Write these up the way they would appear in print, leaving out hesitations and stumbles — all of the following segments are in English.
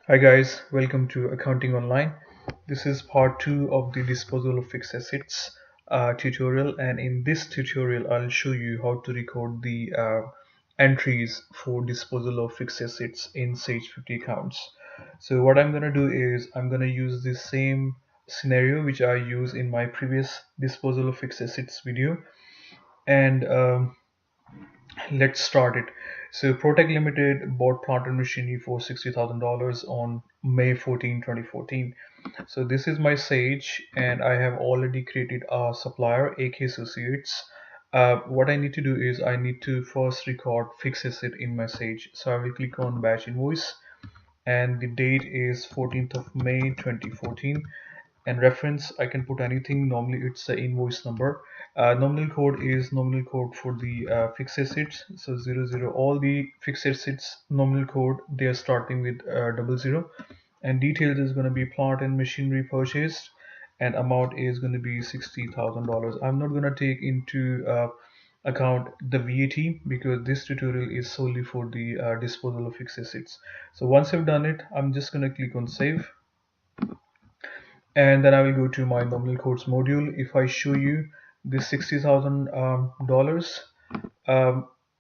Hi guys, welcome to Accounting Online. This is part 2 of the disposal of fixed assets tutorial, and in this tutorial I'll show you how to record the entries for disposal of fixed assets in Sage 50 accounts. So what I'm gonna do is I'm gonna use the same scenario which I use in my previous disposal of fixed assets video, and let's start it. So Protect Limited bought plant and machinery for $60,000 on May 14, 2014. So this is my Sage, and I have already created a supplier, AK Associates. What I need to do is I need to first record fixed asset in my Sage. So I will click on batch invoice, and the date is 14th of May 2014, and reference I can put anything. Normally it's the invoice number. Nominal code is nominal code for the fixed assets, so 00. All the fixed assets nominal code, they are starting with 00, and details is going to be plant and machinery purchased, and amount is going to be $60,000. I'm not going to take into account the VAT because this tutorial is solely for the disposal of fixed assets. So once I've done it, I'm just going to click on save, and then I will go to my nominal codes module. If I show you this $60,000,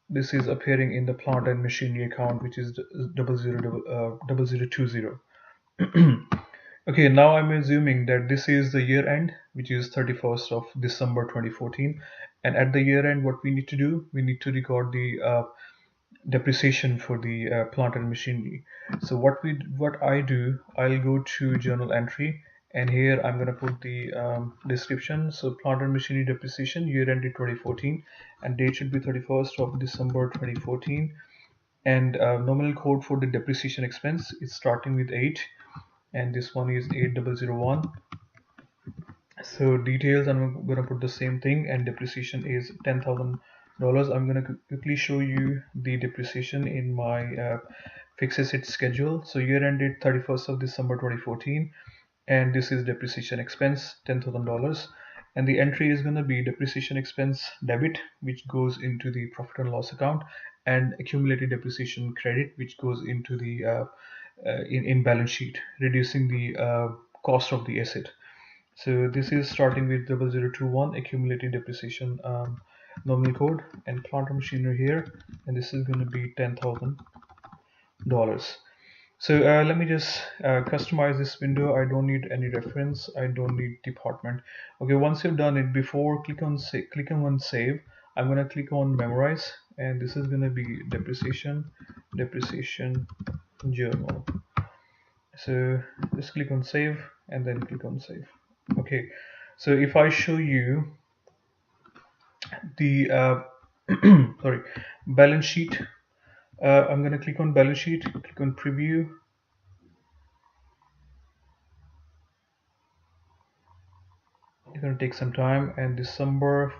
this is appearing in the plant and machinery account, which is 0020. Okay, now I'm assuming that this is the year end, which is 31st of December 2014, and at the year end what we need to do, we need to record the depreciation for the plant and machinery. So what I do, I'll go to journal entry, and here I'm going to put the description. So plant and machinery depreciation year ended 2014, and date should be 31st of December 2014, and nominal code for the depreciation expense is starting with 8, and this one is 8001. So details, I'm going to put the same thing, and depreciation is $10,000. I'm going to quickly show you the depreciation in my fixed asset schedule. So year ended 31st of December 2014, and this is depreciation expense $10,000, and the entry is going to be depreciation expense debit, which goes into the profit and loss account, and accumulated depreciation credit, which goes into the in balance sheet, reducing the cost of the asset. So this is starting with 0021 accumulated depreciation nominal code, and plant and machinery here, and this is going to be $10,000. So let me just customize this window. I don't need any reference, I don't need department. Okay, once you've done it, before click on save, I'm going to click on memorize, and this is going to be depreciation journal. So just click on save, and then click on save. Okay, so if I show you the sorry, balance sheet, I'm going to click on balance sheet, click on preview. It's going to take some time, and December,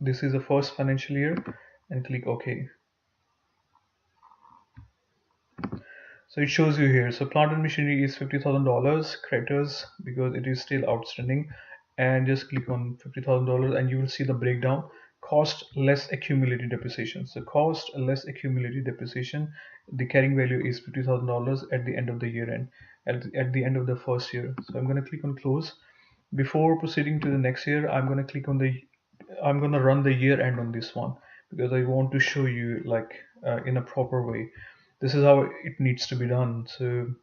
this is the first financial year, and click OK. So it shows you here. So plant and machinery is $50,000 creditors because it is still outstanding, and just click on $50,000 and you will see the breakdown. Cost less accumulated depreciation. So cost less accumulated depreciation, the carrying value is $50,000 at the end of the year end, at the end of the first year. So I'm going to click on close. Before proceeding to the next year, I'm going to run the year end on this one because I want to show you like in a proper way. This is how it needs to be done. So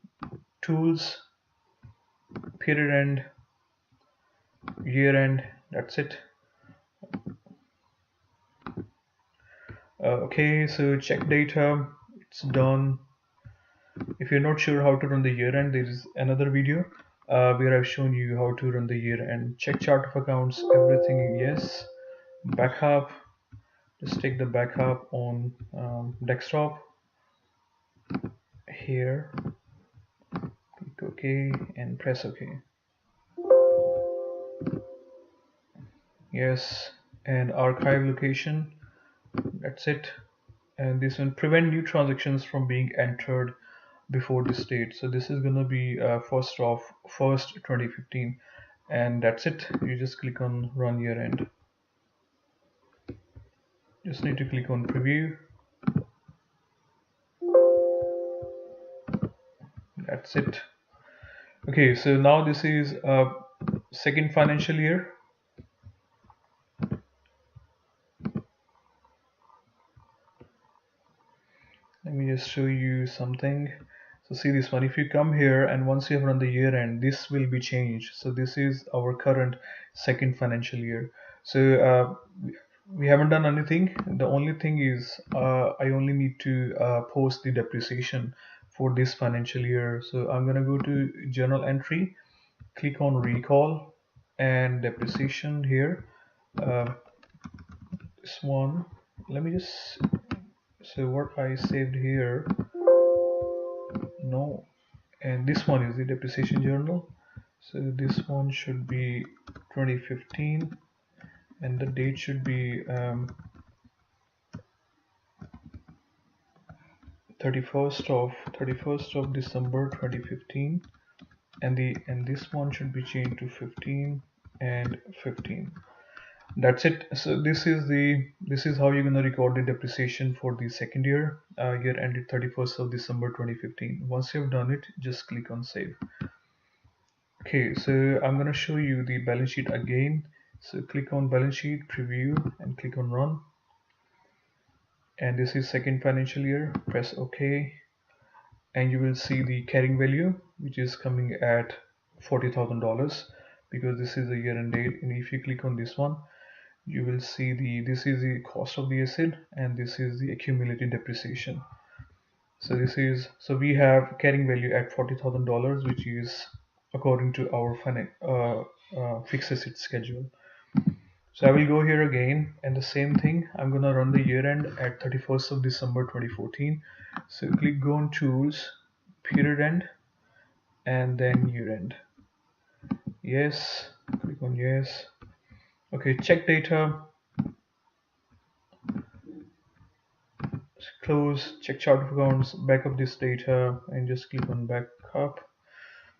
tools, period end, year end, that's it. Okay, so check data, it's done. If you're not sure how to run the year end, there is another video where I've shown you how to run the year end. Check chart of accounts, everything yes. Backup, just take the backup on desktop here, click OK and press OK. Yes, and archive location, that's it. And this one, prevent new transactions from being entered before this date. So this is gonna be 1st of 1st 2015, and that's it. You just click on run year end. Just need to click on preview. That's it. Okay, so now this is second financial year. Let me just show you something. So see this one, if you come here and once you have run the year end, this will be changed. So this is our current second financial year. So we haven't done anything. The only thing is I only need to post the depreciation for this financial year. So I'm gonna go to journal entry, click on recall and depreciation here. Uh, this one, let me just, so what I saved here, no, and this one is the depreciation journal. So this one should be 2015 and the date should be 31st of December 2015, and this one should be changed to 15 and 15. That's it. So this is how you're gonna record the depreciation for the second year. Year ended 31st of December 2015. Once you've done it, just click on save. Okay, so I'm gonna show you the balance sheet again. So click on balance sheet preview and click on run. And this is second financial year. Press OK, and you will see the carrying value, which is coming at $40,000 because this is the year end date. And if you click on this one, you will see this is the cost of the asset and this is the accumulated depreciation. So we have carrying value at $40,000, which is according to our fixed asset schedule. So I will go here again and the same thing, I'm gonna run the year end at 31st of December 2014. So click go on tools, period end, and then year end. Yes, click on yes. Okay, check data, close, check chart of accounts, backup this data, and just click on backup,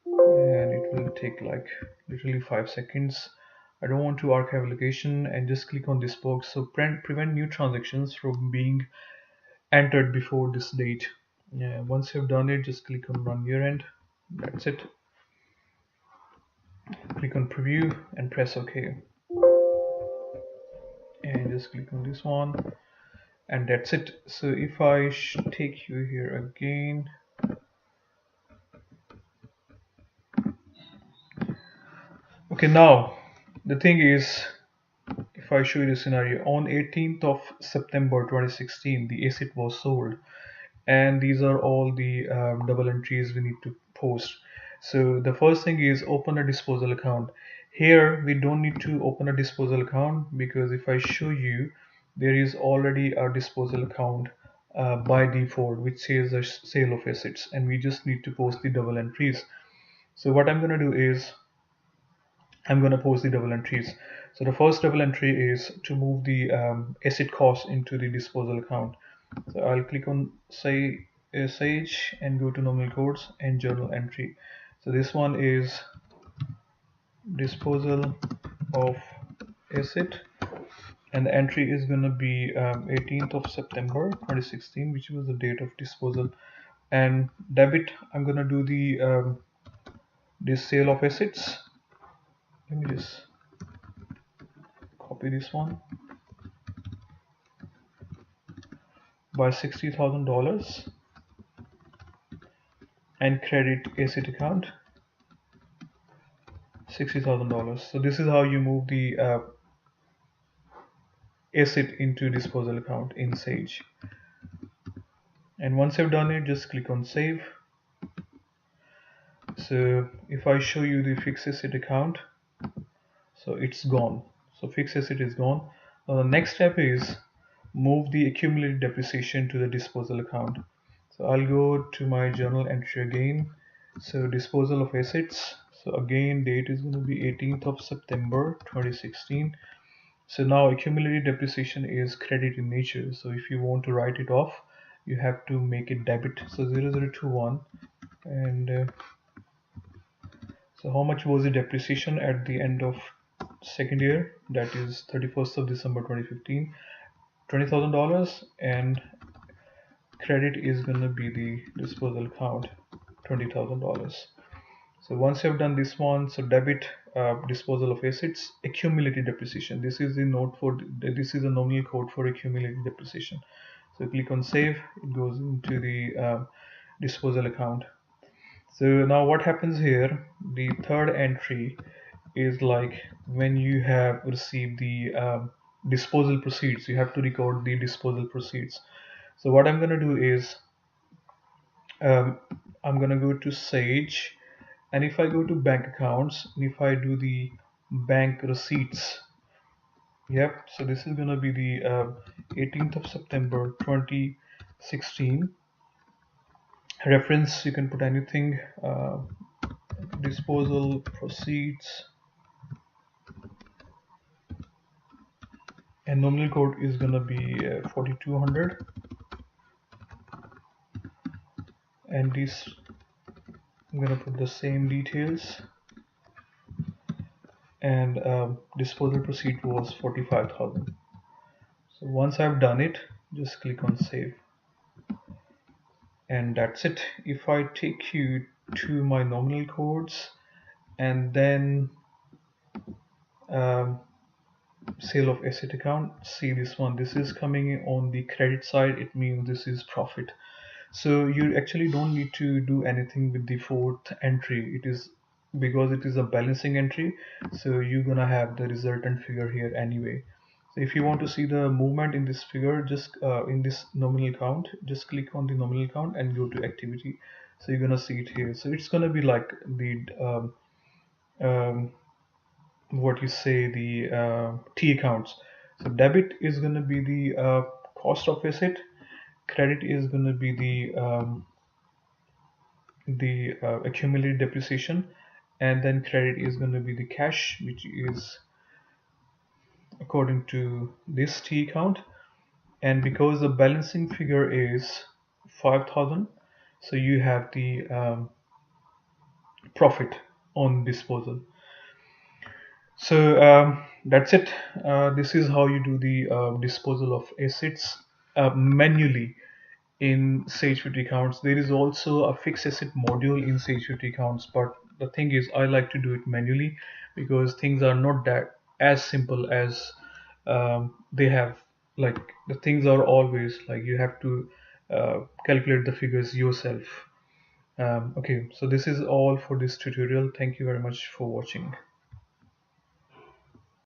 and it will take like literally 5 seconds. I don't want to archive location, and just click on this box. So prevent new transactions from being entered before this date. Yeah, once you've done it, just click on run year end. That's it. Click on preview and press OK, and just click on this one, and that's it. So if I take you here again, okay, now the thing is, if I show you the scenario, on 18th of September 2016 the asset was sold, and these are all the double entries we need to post. So the first thing is open a disposal account. Here we don't need to open a disposal account because if I show you, there is already a disposal account by default which says the sale of assets, and we just need to post the double entries. So what I'm going to do is I'm going to post the double entries. So the first double entry is to move the asset cost into the disposal account. So I'll click on Sage and go to nominal codes and journal entry. So this one is disposal of asset, and the entry is going to be 18th of September 2016, which was the date of disposal. And debit, I'm going to do the this sale of assets. Let me just copy this one by $60,000 and credit asset account $60,000. So this is how you move the asset into disposal account in Sage. And once you've done it, just click on save. So if I show you the fixed asset account, so it's gone. So fixed asset is gone. Now the next step is move the accumulated depreciation to the disposal account. So I'll go to my journal entry again. So disposal of assets. So again, date is going to be 18th of September 2016. So now accumulated depreciation is credit in nature. So if you want to write it off, you have to make it debit. So 0021, and so how much was the depreciation at the end of second year? That is 31st of December 2015, $20,000, and credit is gonna be the disposal account $20,000. So once you have done this one, so debit, disposal of assets, accumulated depreciation. This is the note for this is a nominal code for accumulated depreciation. So click on save. It goes into the disposal account. So now what happens here? The third entry is like when you have received the disposal proceeds. You have to record the disposal proceeds. So what I'm gonna do is um, I'm gonna go to Sage, and if I go to bank accounts, and if I do the bank receipts, yep, so this is gonna be the 18th of September 2016. Reference, you can put anything, disposal proceeds, and nominal code is gonna be 4200, and this I'm gonna put the same details, and disposal proceed was 45,000. So once I've done it, just click on save, and that's it. If I take you to my nominal codes and then um, sale of asset account, see this one, this is coming on the credit side. It means this is profit. So you actually don't need to do anything with the fourth entry. It is because it is a balancing entry, so you're gonna have the resultant figure here anyway. So if you want to see the movement in this figure, just in this nominal count, just click on the nominal count and go to activity. So you're gonna see it here. So it's gonna be like the um, what you say, the T accounts. So debit is gonna be the cost of asset. Credit is gonna be the accumulated depreciation, and then credit is going to be the cash, which is according to this T count. And because the balancing figure is 5,000, so you have the profit on disposal. So that's it. This is how you do the disposal of assets manually in Sage 50 accounts. There is also a fixed asset module in Sage 50 accounts, but the thing is I like to do it manually because things are not that as simple as they have. Like the things are always like you have to calculate the figures yourself. Okay, so this is all for this tutorial. Thank you very much for watching.